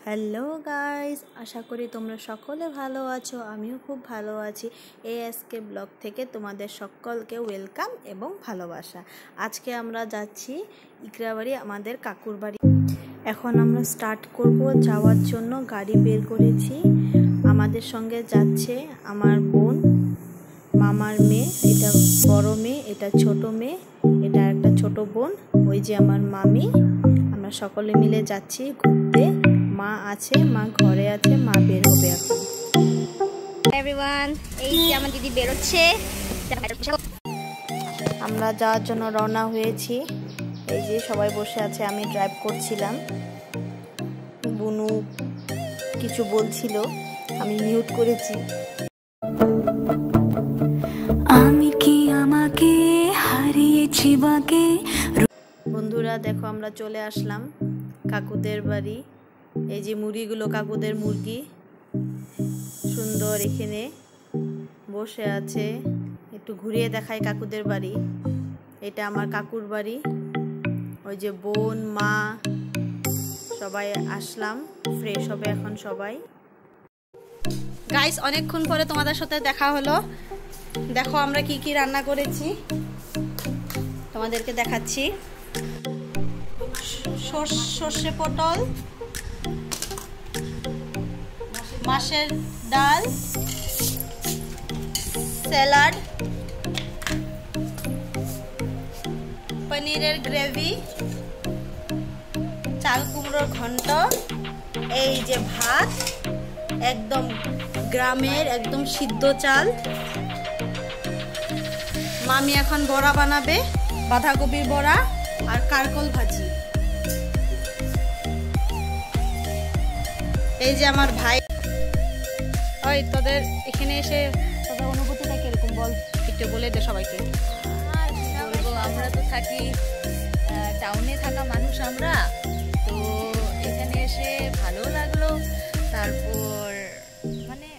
Hello guys, আশা করি তোমরা সকলে ভালো আছো। আমিও খুব ভালো আছি। এএসকে ব্লগ থেকে তোমাদের সকলকে ওয়েলকাম এবং ভালোবাসা। আজকে আমরা যাচ্ছি ইকরাবাড়ি, আমাদের কাকুর বাড়ি। এখন আমরা স্টার্ট করব যাওয়ার জন্য। গাড়ি বের করেছি। আমাদের সঙ্গে যাচ্ছে আমার বোন, মামার মেয়ে, এটা বড় মেয়ে, এটা ছোট মেয়ে, এটা একটা ছোট বোন, ওই যে আমার মামি। আমরা সকলে মিলে যাচ্ছি ঘুরতে। মা আছে, মা ঘরে আছে, মা বের হবে এখন। এভরিওয়ান, এই যে আমার দিদি বের হচ্ছে। আমরা যাওয়ার জন্য রওনা হয়েছি। এই যে সবাই বসে আছে, আমি ড্রাইভ করছিলাম। বুনু কিছু বলছিল, আমি মিউট করেছি। আমি কি আমাকে হারিয়েছি বাকে। বন্ধুরা দেখো, আমরা চলে আসলাম কাকুদের বাড়ি। এই যে মুরগিগুলো কাকুদের মুরগি, সুন্দর এখানে বসে আছে। একটু ঘুরিয়ে দেখাই কাকুদের বাড়ি। এটা আমার কাকুর বাড়ি। ওই যে বোন, মা, সবাই আসলাম। ফ্রেশ হবে এখন সবাই। গাইস, অনেকক্ষণ পরে তোমাদের সাথে দেখা হলো। দেখো আমরা কি কি রান্না করেছি, তোমাদেরকে দেখাচ্ছি। সর্ষে পটল, মাছের ডাল, স্যালাড, পনিরের গ্রেভি, চাল কুমড়োর ঘন্ট, এই যে ভাত, একদম গ্রামের একদম সিদ্ধ চাল। মামি এখন বড়া বানাবে, বাঁধাকপির বড়া আর কারকল ভাজি। এই যে আমার ভাই। ওই তোদের এখানে এসে তোদের অনুভূতিটা কিরকম বল, একটু বলে দে সবাইকে। বলবো, আমরা তো থাকি টাউনে থাকা মানুষ, আমরা তো এখানে এসে ভালো লাগলো। তারপর মানে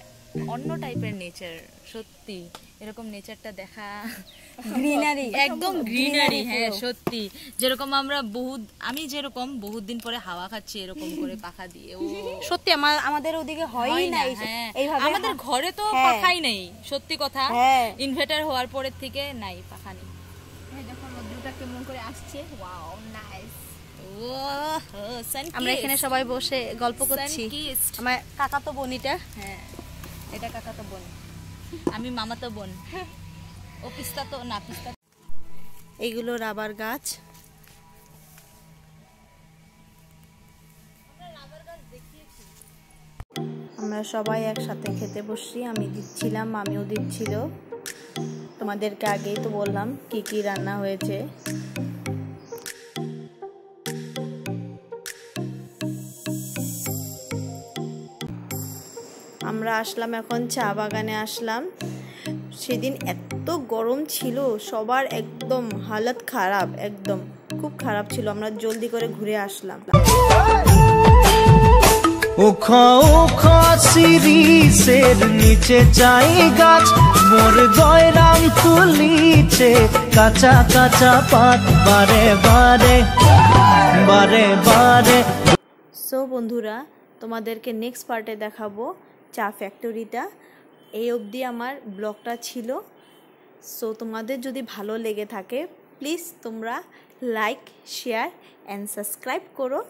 অন্য টাইপের নেচার, সত্যি এরকম নেচারটা দেখা, গ্রিনারি, একদম গ্রিনারি। হ্যাঁ সত্যি, যেরকম আমরা আমি যেরকম বহুত দিন পরে হাওয়া খাচ্ছি এরকম করে পাখা দিয়ে। ও সত্যি আমাদের ওদিকে হয়ই না এইভাবে। আমাদের ঘরে তো পাখাই নেই, সত্যি কথা। ইনভার্টার হওয়ার পরের থেকে নাই, পাখা নেই। দেখো রোদ্রটা কেমন করে আসছে। Wow, nice. আমরা এখানে সবাই বসে গল্প করছি। আমার কাকাতো বোন এটা। হ্যাঁ, এটা কাকাতো বোন, আমি মামাতো বোন। ও পিস্তা তো না, পিস্তা। এইগুলো রাবার গাছ। আমরা সবাই একসাথে খেতে বসছি। আমি দিচ্ছিলাম, মামিও দিচ্ছিল। তোমাদেরকে আগেই তো বললাম কি কি রান্না হয়েছে। আমরা আসলাম এখন চা বাগানে আসলাম। সেদিন এত গরম ছিল, সবার একদম হালত খারাপ, একদম খুব খারাপ ছিল। আমরা জলদি করে ঘুরে আসলাম। শিরিষের নিচে চাই গাছ, মোর গয়রাম ফুলিছে কাঁচা কাঁচা পাত, বারে বারে বারে বারে। সো বন্ধুরা, তোমাদেরকে নেক্সট পার্টে দেখাবো চা ফ্যাক্টরিটা। এই অবধি আমার ব্লগটা ছিল। সো তোমাদের যদি ভালো লেগে থাকে, প্লিজ তোমরা লাইক, শেয়ার অ্যান্ড সাবস্ক্রাইব করো।